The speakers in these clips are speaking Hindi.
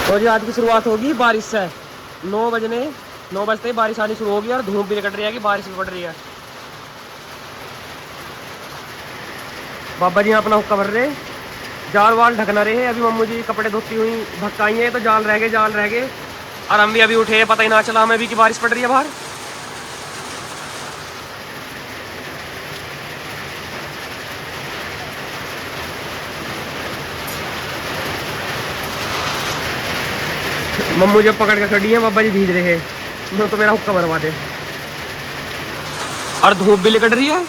और ये आज की शुरुआत होगी बारिश से। 9 बजते ही बारिश आनी शुरू होगी और धूप भी निकल रही है कि बारिश भी पड़ रही है। बाबा जी अपना हुक्का भर रहे, जाल वाल ढकना रहे। अभी मम्मू जी कपड़े धोती हुई भक्काई है तो जाल रह गए। और हम भी अभी उठे, पता ही ना चला हमें भी कि बारिश पड़ रही है बाहर। मम्मू जब पकड़ के खड़ी है, बाबा जी भीज रहे हैं तो मेरा हुक्का भरवा दे। और धूप भी निकल रही है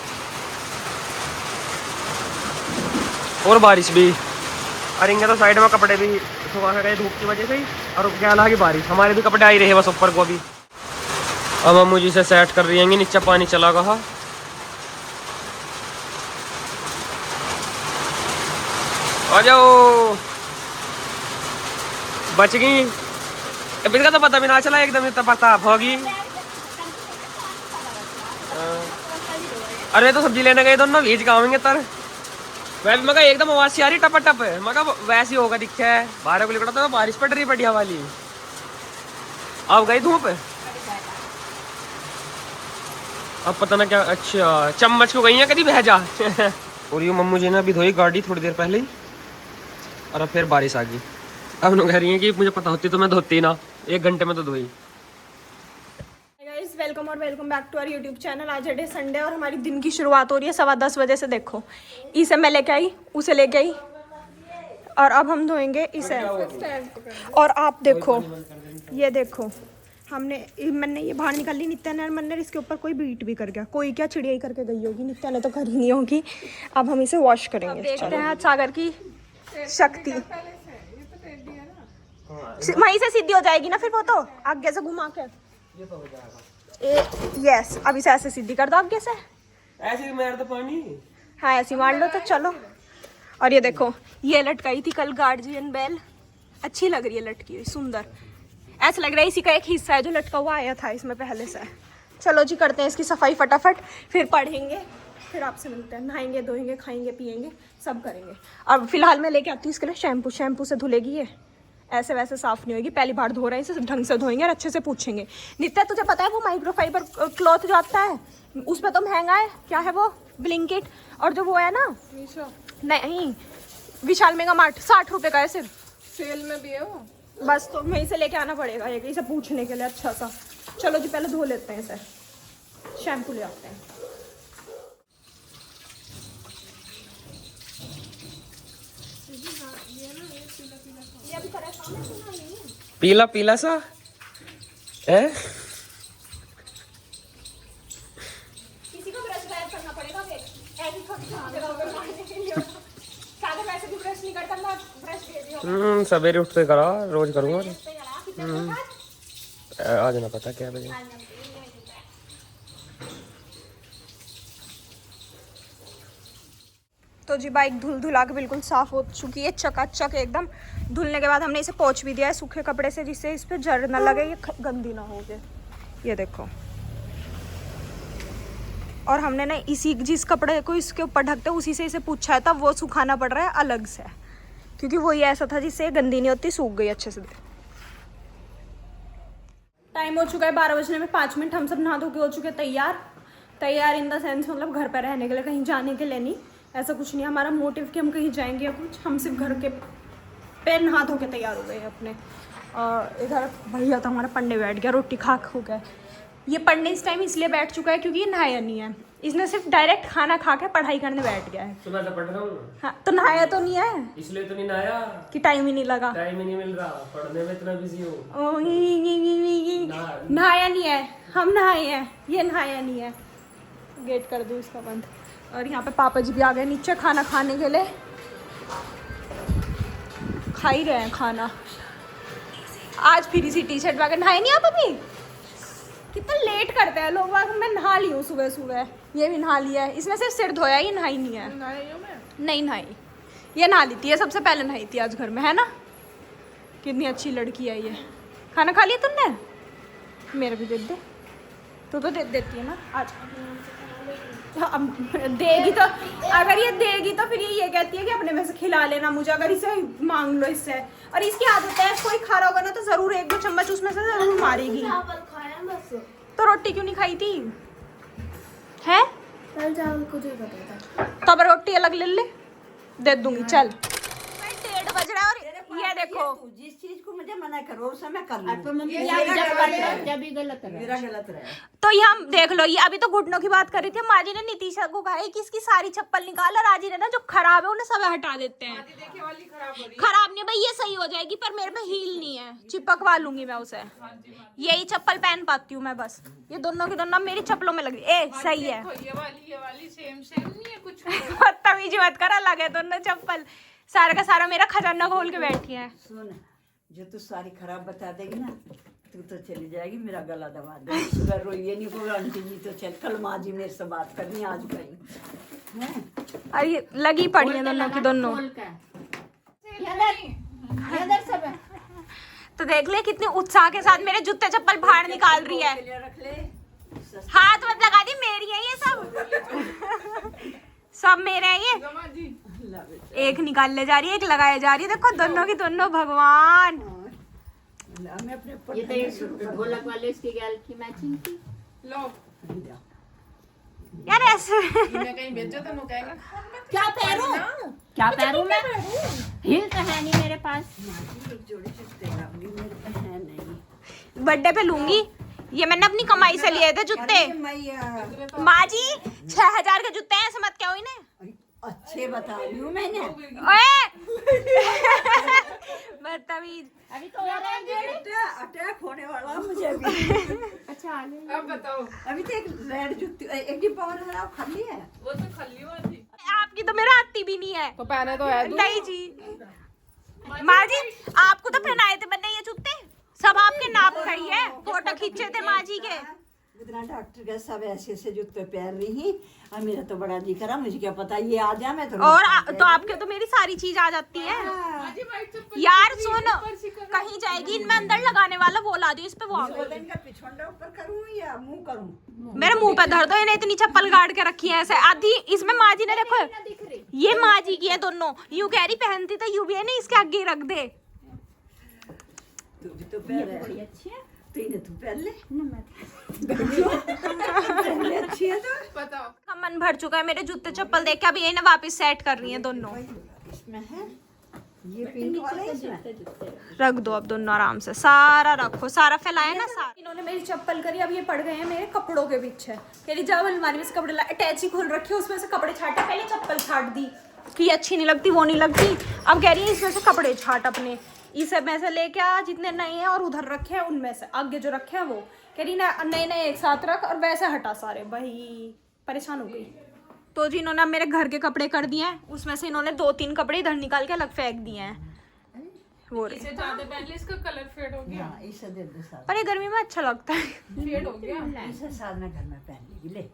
और बारिश भी। और इनके तो साइड में कपड़े भी सुखा गए धूप की वजह से ही। और क्या लगा कि बारिश, हमारे भी कपड़े आई रहे बस ऊपर को। अभी अब मम्मू जी से सेट कर रही हैं, नीचे पानी चला गया। आ जाओ, बच गई। इसका तो पता भी ना चला, एकदम इतना पता होगी। अरे तो सब्जी लेने गए दोनों, भीज खाएंगे तर वैसे मगर एकदम आवाज सी आ रही टप टप। मगर वैसे ही होगा, दिखा है बाहर को निकला तो बारिश पड़ रही बढ़िया वाली। अब गई धूप, अब पता ना क्या। अच्छा चम्मच को गई है कभी भेजा। और ये मम्मू जी ने अभी धोई गाड़ी थोड़ी देर पहले ही, और अब फिर बारिश आ गई। अब लोग कह रही हैं कि मुझे पता होती तो मैं धोती ना, 1 घंटे में तो धोई। वेलकम और welcome back to our YouTube channel. आज है संडे और हमारी दिन की शुरुआत हो रही है 10:15 बजे से। देखो इसे मैं लेके आई, उसे लेके आई और अब हम धोएंगे इसे। और आप देखो, ये देखो मैंने ये बाहर निकाल ली। नित्या ने मन ने इसके ऊपर कोई बीट भी कर गया, कोई क्या चिड़िया ही करके गई होगी, नित्या ने तो करी नहीं होगी। अब हम इसे वॉश करेंगे। देखते हैं आज सागर की शक्ति। वहीं से सीधी हो जाएगी ना फिर वो, तो आगे से घुमा के ये तो हो जाएगा। यस, अब इसे ऐसे सीधी कर दो आगे से। ऐसे मार दो पानी। हाँ ऐसे मार लो तो चलो। और ये देखो, ये लटकाई थी कल गार्जियन बेल, अच्छी लग रही है लटकी हुई, सुंदर। ऐसा लग रहा है इसी का एक हिस्सा है जो लटका हुआ आया था इसमें पहले से। चलो जी करते हैं इसकी सफाई फटाफट, फिर पढ़ेंगे, फिर आपसे मिलते हैं। नहाएंगे धोएंगे खाएंगे पिएंगे सब करेंगे। अब फिलहाल मैं लेके आती हूँ इसके लिए शैम्पू से धुलेगी ये, ऐसे वैसे साफ नहीं होगी। पहली बार धो रहे हैं इसे, ढंग से धोएंगे और अच्छे से पूछेंगे। नित्या तुझे पता है वो माइक्रोफाइबर क्लॉथ जो आता है उस पर तो महंगा है, क्या है वो, ब्लिंकिट। और जो वो है ना नहीं विशाल मेगा मार्ट 60 रुपये का है सिर्फ, सेल में भी है वो। बस तो वहीं से लेके आना पड़ेगा एक इसे पूछने के लिए अच्छा सा। चलो जी पहले धो लेते हैं इसे, शैम्पू ले आते हैं। पीला पीला सा है। किसी को ब्रश करना पड़ेगा, ऐसी छोटी सागर वैसे भी ब्रश नहीं करता, मैं ब्रश दे दिया। सवेरे उठते करा, रोज करूँगा। आज ना पता क्या बजे। तो जी बाइक धुला के बिल्कुल साफ हो चुकी है, चकाचक एकदम। धुलने के बाद हमने इसे पोंछ भी दिया है सूखे कपड़े से, जिससे इस पे जर ना लगे, ये गंदी ना हो जाए। ये देखो, और हमने ना इसी जिस कपड़े को इसके ऊपर ढकते उसी से इसे पूछा है, तब वो सुखाना पड़ रहा है अलग से, क्योंकि वो ये ऐसा था जिससे गंदी नहीं होती, सूख गई अच्छे से। टाइम हो चुका है 12 बजने में 5 मिनट। हम सब नहा धो के हो चुके तैयार इन द सेंस मतलब घर पर रहने के लिए, कहीं जाने के लिए नहीं। ऐसा कुछ नहीं हमारा मोटिव कि हम कहीं जाएंगे या कुछ, हम सिर्फ घर के पे नहा धो के तैयार हो गए अपने। और इधर भैया तो हमारा पढ़ने बैठ गया, रोटी खा हो गया। ये पढ़ने इस टाइम इसलिए बैठ चुका है क्योंकि ये नहाया नहीं है, इसने सिर्फ डायरेक्ट खाना खा के पढ़ाई करने बैठ गया है। सुबह से पढ़ रहा हूँ। हाँ तो नहाया तो नहीं है, इसलिए तो नहीं नहाया कि टाइम ही नहीं लगा, टाइम ही नहीं मिल रहा, पढ़ने में इतना बिजी हूँ। नहाया नहीं है, हम नहाए हैं, ये नहाया नहीं है। गेट कर दूँ इसका बंद। और यहाँ पे पापा जी भी आ गए नीचे खाना खाने के लिए, खा ही रहे हैं खाना। आज फिर इसी टी शर्ट में नहाए नहीं आप अभी, कितना लेट करते हैं लोग। मैं नहा ली हूँ सुबह सुबह, ये भी नहा लिया है। इसने सिर्फ सिर धोया, ही नहाई नहीं है। नहीं नहाई, ये नहा ली थी, ये सबसे पहले नहाई थी आज घर में, है ना। कितनी अच्छी लड़की है ये। खाना खा लिया तुमने, मेरे भी दे दे। तो दे देती है ना आज। देगी तो, अगर ये देगी तो फिर ये कहती है कि अपने में से खिला लेना मुझे, अगर इसे मांग लो इससे। और इसकी आदत है, कोई खा रहा होगा ना तो जरूर 1-2 चम्मच उसमें से जरूर मारेगी। तो रोटी क्यों नहीं खाई थी? है तो अब रोटी अलग ले ले, दे दूंगी। चल 1:30 बज रहा है और ये देखो, जिस चीज को मुझे मना करो उस समय कर लो। गलत रहा। तो ये हम देख लो, ये अभी तो घुटनों की बात कर रही थी। माँ जी ने नितीशा को कहा है कि इसकी सारी चप्पल निकाल, और आज ही ने ना जो खराब है उन्हें सब हटा देते हैं। खराब नहीं भाई, ये सही हो जाएगी, पर मेरे में हील नहीं है, चिपकवा लूंगी मैं उसे। यही चप्पल पहन पाती हूँ मैं बस। ये दोनों की दोनों मेरी चप्पलों में लग रही है। सही है, ये वाली सेम नहीं है कुछ। बदतमीजी मत कर, अलग है दोनों चप्पल। सारा का सारा मेरा खजाना खोल के बैठी है। सुन, जो तू सारी खराब बता देगी ना, तू तो चली जाएगी, मेरा गला दबा दे। सुबह रोइए नहीं को आंटी जी तो चल, कल माँ जी मेरे से बात करनी, आज कहीं। अरे लगी पड़ी है दोनों की दोनों। तो देख ले कितने उत्साह के साथ मेरे जूते चप्पल बाहर निकाल रही है। रख ले, हाथ मत लगा दी, मेरी है ये सब। सब मेरे हैं ये। एक निकाल ले जा रही है, एक लगाए जा रही है। देखो दोनों की दोनों, भगवान। मैं अपने ये तो ढोलक वाले इसकी गैल की मैचिंग थी। लो यार ऐसे मैं कहीं भेजो तो कहेगा क्या पहनूं, क्या पहनूं मैं? हिल तो है नहीं मेरे पास। एक जोड़ी जूते लाऊंगी, मेरे पास है नहीं। बर्थडे पे लूंगी। ये मैंने अपनी कमाई से लिए थे जूते। मैं माँ जी 6000 के जूते हैं, समझ क्या हुई ने। अच्छे बता रही हूँ मैंने। बदतमीज। अभी तो हो रहा है। अटैक होने वाला मुझे भी। अच्छा अब बताओ। अभी तो एक रेड जूती, एक डिब्बा और है, खाली है। वो तो खल्ली हुआ थी। आपकी तो मेरा आती भी नहीं है। तो पहने तो है नहीं जी, माँ जी आपको तो पहनाए थे मैंने ये जूते, सब आपके नाप का ही है। फोटो खींचे थे माँ जी के। इतना डॉक्टर के सब ऐसे ऐसे जूते पहन रही ही, और मेरा तो बड़ा जी करा, मुझे क्या पता ये आ जा। मैं तो और तो आपके तो मेरी सारी चीज आ जाती है। यार सुन, कहीं जाएगी इनमें अंदर लगाने वाला वो ला दियो इस पे। वो इनका पिछवाड़ा ऊपर करूँ या मुंह करूँ? मेरे मुंह पे धर दो, इन्हें इतनी चप्पल गाड़ के रखी है ऐसे आधी। इसमें माँ जी ने देखो, ये माँ जी की है दोनों। यूं कह रही पहनती तो यूं भी है नहीं, इसके आगे रख दे। तू भी तो पहन रही अच्छी है। तो इन्हें तू पहन ले। अच्छी है तो बताओ। का मन भर चुका है मेरे जूते चप्पल देख के। अभी इन्हें वापस सेट कर रही है दोनों। इसमें है ये पिंक वाला है, इसमें रख दो अब दोनों आराम से, सारा रखो, सारा फैलाया ना सारा। इन्होंने मेरी चप्पल करी, अब ये पड़ गए हैं मेरे कपड़ों के पीछे। कह जब अलमारी में से कपड़े अटैची खोल रखी है, उसमें से कपड़े छाटे। पहले चप्पल छाट दी कि अच्छी नहीं लगती, वो नहीं लगती। अब कह रही है इसमें से कपड़े छाट अपने, इसे में से लेके आ जितने नए हैं, और उधर रखे हैं उनमें से आगे जो रखे हैं वो। कह रही ना नए नए एक साथ रख, और वैसे हटा सारे। भाई परेशान हो गई। तो जिन्होंने मेरे घर के कपड़े कर दिए हैं, उसमें से इन्होंने 2-3 कपड़े इधर निकाल के अलग फेंक दिए हैं। वो रहे। इसे ज्यादा पहन ले, इसका कलर फेड हो गया। हाँ, इसे दे दे साथ। पर ये गर्मी में अच्छा लगता है। फेड हो गया। इसे साथ में घर में पहन लेगी। ले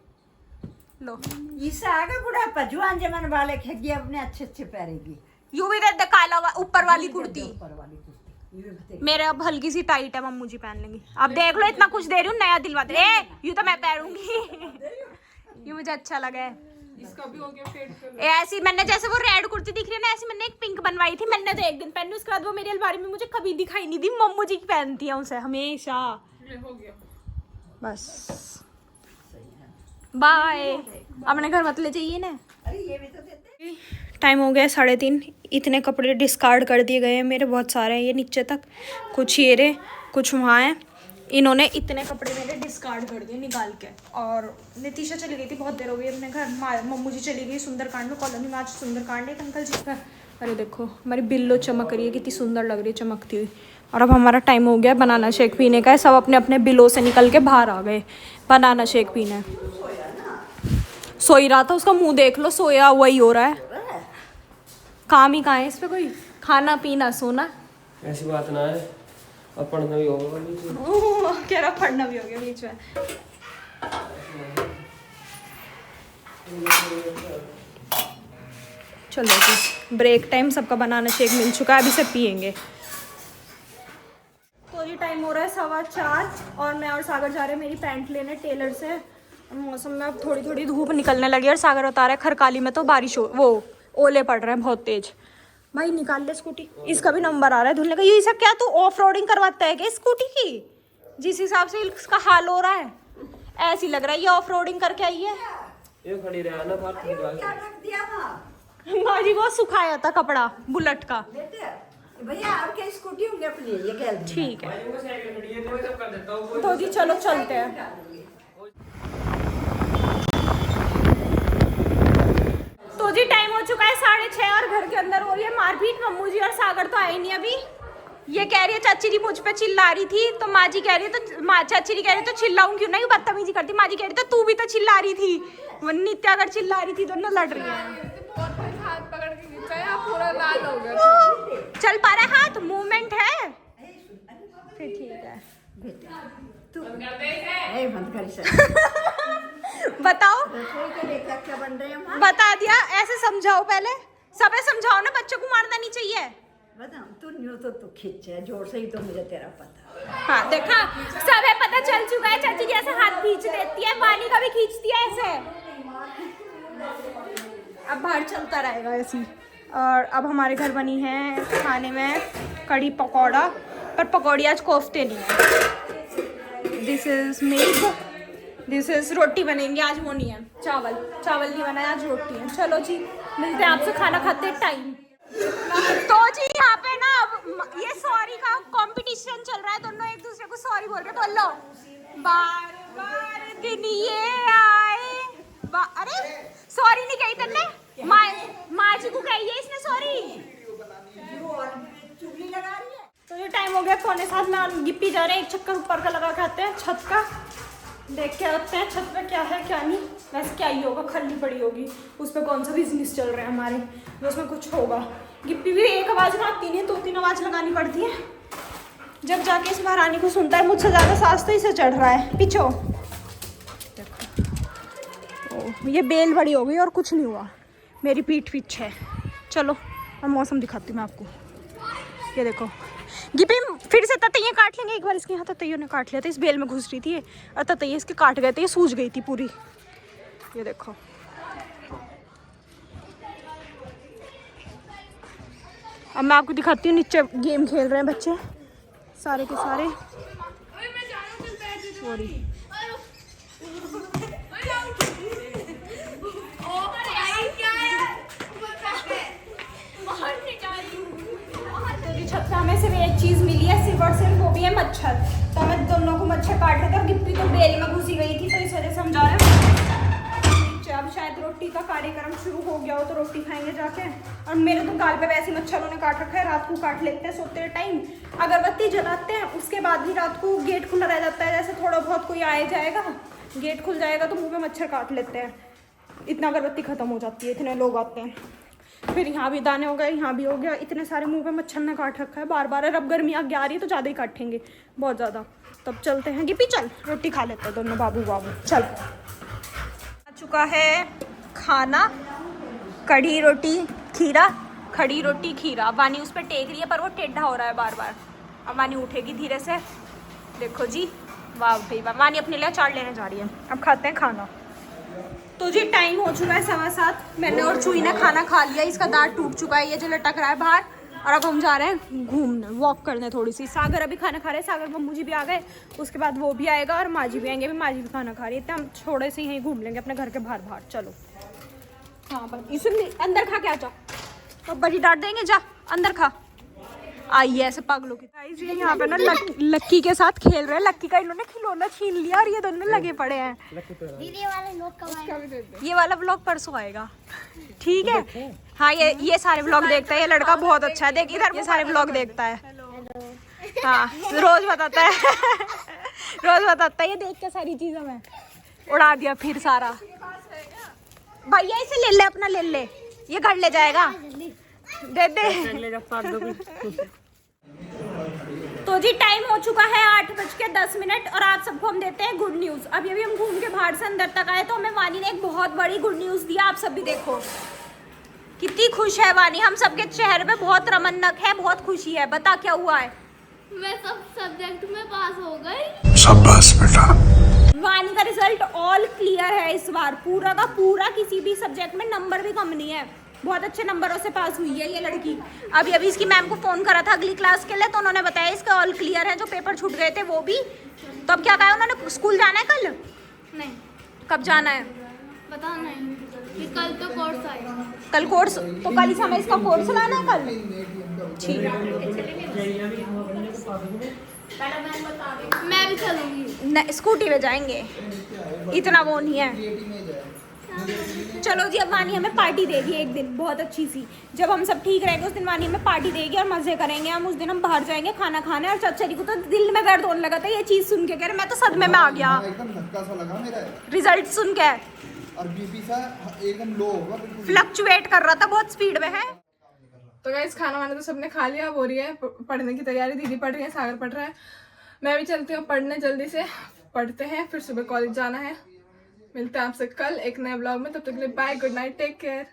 लो इसे आगे बुढ़ापा जुआन जमान वाले खेगी, अपने अच्छे अच्छे पहनेगी। यू भी दे काला ऊपर वाली कुर्ती। ऊपर वाली कुर्ती ये भी देख। मेरे अब हल्की सी टाइट है, मम्मू जी पहन लेंगी। अब देख लो इतना कुछ दे रही हूँ, नया दिलवा दे। यू तो मैं पहनूंगी। ये मुझे अच्छा लगा है। इसका भी हो गया फेड कलर। ऐसी मैंने, जैसे वो रेड कुर्ती दिख रही है ना, ऐसी मैंने एक पिंक बनवाई थी। मैंने तो एक दिन पहनी, उसके बाद वो मेरी अलमारी में मुझे कभी दिखाई नहीं दी। मम्मू जी की पहनती है उसे हमेशा। ये हो गया। बस बाय, अपने घर मत ले जाइए ना। अरे ये भी तो देते। टाइम हो गया 3:30। इतने कपड़े डिस्कार्ड कर दिए गए हैं मेरे, बहुत सारे हैं ये नीचे तक, कुछ ये रहे, कुछ वहाँ हैं। इन्होंने इतने कपड़े मेरे डिस्कार्ड कर दिए निकाल के। और नितीशा चली गई थी, बहुत देर हो गई अपने घर। मम्मू जी चली गई सुंदरकांड में, कॉलोनी में आज सुंदरकांड है एक अंकल जी का। अरे देखो हमारी बिल्लो चमक रही है, कितनी सुंदर लग रही है चमकती हुई। और अब हमारा टाइम हो गया बनाना शेक पीने का है। सब अपने अपने बिलों से निकल के बाहर आ गए बनाना शेक पीने। सोई रहा था, उसका मुंह देख लो, सोया हुआ ही हो रहा है। काम ही कहाँ है इस पे, कोई खाना पीना सोना। ऐसी बात ना है, अब पढ़ना भी होगा बीच में। कह रहा पढ़ना भी हो गया बीच में। चलो जी ब्रेक टाइम, सबका बनाना शेक मिल चुका है, अभी से पियेंगे। तो जी टाइम हो रहा है 4:15 और मैं और सागर जा रहे हैं मेरी पैंट लेने टेलर से। मौसम में अब थोड़ी थोड़ी धूप निकलने लगी और सागर बता रहा है खरकाली में तो बारिश हो वो ओले पड़ रहे हैं बहुत तेज। भाई निकाल ले स्कूटी, इसका भी नंबर आ रहा है धुलने का। ये सब क्या तू ऑफ रोडिंग करवाता है क्या स्कूटी की? जिस हिसाब से इसका हाल हो रहा है ऐसी लग रहा है ये ऑफ रोडिंग करके आई है। ये खड़ी रहा ना बाहर की बात। क्या रख दिया था माँ जी वो सुखाया था कपड़ा बुलेट का। बेटे? भैया आपके स्कूटी होंगे अपनी, ये कह दी। ठीक है वो साइकिल खड़ी है तो सब कर देता हूं। तो जी चलो चलते हैं। तो जी टाइम हो चुका है 6:30 और घर के अंदर हो रही है मारपीट। मम्मू जी और सागर तो आए नहीं अभी। ये कह रही है चाची जी मुझ पे चिल्ला रही थी तो माँ जी कह रही है तो चाची जी कह रही है तो चिल्लाऊं क्यों नहीं, बदतमीजी करती। माँ जी कह रही तो तू भी तो चिल्ला रही थी। नित्या अगर चिल्ला रही थी दोनों लड़ रही है। हाथ पकड़ के खींचा, पूरा लाल हो गया। चल पा रहा है हाथ मूवमेंट है फिर ठीक है। तू बंद कर इसे। बताओ रसोई के लेकर क्या बन रहे हैं? बता दिया, ऐसे समझाओ पहले सबे समझाओ ना, बच्चों को मारना नहीं चाहिए। बता तू न्यू तो तू खींच है जोर से ही तो मुझे तेरा पता। हाँ देखा सब है पता चल चुका है। चाची जी ऐसे हाथ खींच देती है, पानी का भी खींचती है ऐसे। अब बाहर चलता रहेगा ऐसी। और अब हमारे घर बनी है खाने में कड़ी पकौड़ा, पर पकौड़ी आज कोफ्ते नहीं है। This is milk, this is रोटी बनेंगे आज, वो नहीं है चावल। चावल नहीं बना है आज, रोटी है। चलो जी मिलते हैं आपसे खाना खाते टाइम। तो जी यहाँ पे ना अब ये सॉरी का कंपटीशन चल रहा है, दोनों एक दूसरे को सॉरी बोल रहे। बोल लो बार बार दिन ये आए अरे सॉरी नहीं कही तुमने, माँ जी को कही है इसने सॉरी। चुगली लगा रही है। तो ये टाइम हो गया 6:45 में गिप्पी जा रहे हैं, एक चक्कर ऊपर का लगा के आते हैं छत का, देख के आते हैं छत पे क्या है क्या नहीं। वैसे क्या ही होगा, खल्ली पड़ी होगी उस पर, कौन सा बिजनेस चल रहा है हमारे जो उसमें कुछ होगा। गिप्पी भी एक आवाज़ में आती नहीं, 2-3 आवाज़ लगानी पड़ती है जब जाके इस महारानी को सुनता है। मुझसे ज़्यादा सास तो इसे चढ़ रहा है पीछो। देखो ये बेल बड़ी हो गई और कुछ नहीं हुआ, मेरी पीठ पीछे है। चलो अब मौसम दिखाती हूँ मैं आपको। ये देखो गिप्पी फिर से ततैया काट लेंगे। एक बार इसके यहाँ ततैयों ने काट लिया था, इस बेल में घुस रही थी और ततैया इसके काट गए थे, ये सूज गई थी पूरी। ये देखो अब मैं आपको दिखाती हूँ। नीचे गेम खेल रहे हैं बच्चे सारे के सारे। सॉरी छत पे हमें सिर्फ एक चीज़ मिली है, सिर्फ और सिर्फ वो भी है मच्छर। तो हमें दोनों को मच्छर काट रहे थे और गिप्पी तो बेल में घुसी गई थी, तो इस वजह से हम जा रहे हैं नीचे। अब शायद रोटी का कार्यक्रम शुरू हो गया हो तो रोटी खाएंगे जाके। और मेरे तो गाल पे वैसे मच्छरों ने काट रखा है, रात को काट लेते हैं सोते टाइम। अगरबत्ती जलाते हैं उसके बाद भी रात को गेट खुला रह जाता है, जैसे थोड़ा बहुत कोई आए जाएगा गेट खुल जाएगा तो मुँह पे मच्छर काट लेते हैं। इतना अगरबत्ती ख़त्म हो जाती है, इतने लोग आते हैं। फिर यहाँ भी दाने हो गए, यहाँ भी हो गया, इतने सारे मुंह पे मच्छर ने काट रखा है बार बार। अब गर्मी आगे आ रही है तो ज़्यादा ही काटेंगे, बहुत ज़्यादा। तब चलते हैं गिप्पी, चल रोटी खा लेते हैं दोनों बाबू चल। आ चुका है खाना, कढ़ी रोटी खीरा, खड़ी रोटी खीरा। वानी उस पर टेक रही है पर वो टेढ़ा हो रहा है बार बार। अब वानी उठेगी धीरे से। देखो जी वाह भाई वाह, वानी अपने लिए अचार लेने जा रही है। अब खाते हैं खाना। तो जी टाइम हो चुका है 7:15। मैंने और चुई ने खाना खा लिया, इसका दांत टूट चुका है ये जो लटक रहा है बाहर। और अब हम जा रहे हैं घूमने, वॉक करने थोड़ी सी। सागर अभी खाना खा रहे हैं, सागर मम्मू जी भी आ गए, उसके बाद वो भी आएगा और माँ जी भी आएंगे। अभी माँ जी भी खाना खा रही है तो हम थोड़े से यहीं घूम लेंगे अपने घर के बाहर। चलो हाँ बस इसलिए अंदर खा के आ जाओ, तो बड़ी डांट देंगे, जा अंदर खा। आइए ऐसे पागलों की। यहाँ पे ना लक्की के साथ खेल रहे हैं। लक्की का इन्होंने खिलौना छीन लिया और ये दोनों लगे पड़े हैं। ये वाला ब्लॉग परसों आएगा, ठीक है? हाँ ये सारे ब्लॉग देखता है ये लड़का, बहुत अच्छा है। देख इधर, ये सारे ब्लॉग देखता है। हाँ रोज बताता है रोज बताता है। ये देख के सारी चीजें मैं उड़ा दिया फिर सारा। भैया इसे ले ले, अपना ले ले, ये घर ले जाएगा, दे दे। तो जी टाइम हो चुका है 8:10 और आप सबको हम देते हैं गुड न्यूज़। अभी हम घूम के बाहर से अंदर तक आए तो हमें वानी ने एक बहुत बड़ी गुड न्यूज़ दिया। आप सब भी देखो कितनी खुश है वानी, हम सबके चेहरे पे बहुत रमन्नक है, बहुत खुशी है। बता क्या हुआ है? मैं सब सब्जेक्ट में पास हो गई। शाबाश बेटा। वानी का रिजल्ट ऑल क्लियर है इस बार, पूरा का पूरा, किसी भी सब्जेक्ट में नंबर भी कम नहीं है, बहुत अच्छे नंबरों से पास हुई है ये लड़की। अभी इसकी मैम को फ़ोन करा था अगली क्लास के लिए, तो उन्होंने बताया इसका ऑल क्लियर है, जो पेपर छूट गए थे वो भी। तो अब क्या कहा उन्होंने, स्कूल जाना है कल? नहीं कब जाना है? पता नहीं कि कल तो कोर्स आएगा। कल कोर्स, तो कल ही हमें इसका कोर्स लाना है कल। ठीक है, मैं भी चलूंगी। स्कूटी में जाएंगे, इतना वो नहीं है। चलो जी, अब वानी हमें पार्टी देगी एक दिन बहुत अच्छी सी, जब हम सब ठीक रहेंगे उस दिन वानी हमें पार्टी देगी और मजे करेंगे हम। उस दिन हम बाहर जाएंगे खाना खाने, और चचरी को तो दिल में दर्द होने लगा था ये चीज सुन के, कह रहे मैं तो सदमे में आ गया एकदम धक्का सा लगा मेरा रिजल्ट सुन के। और बीपी सा एकदम लो होगा बिल्कुल। फ्लक्चुएट कर रहा था, बहुत स्पीड में है। तो गाइस खाना वाना तो सबने खा लिया, अब हो रही है पढ़ने की तैयारी। दीदी पढ़ रही है, सागर पढ़ रहा है, मैं भी चलती हूँ पढ़ने, जल्दी से पढ़ते हैं, फिर सुबह कॉलेज जाना है। मिलते हैं आपसे कल एक नए ब्लॉग में, तब तक के लिए bye, good night, take care.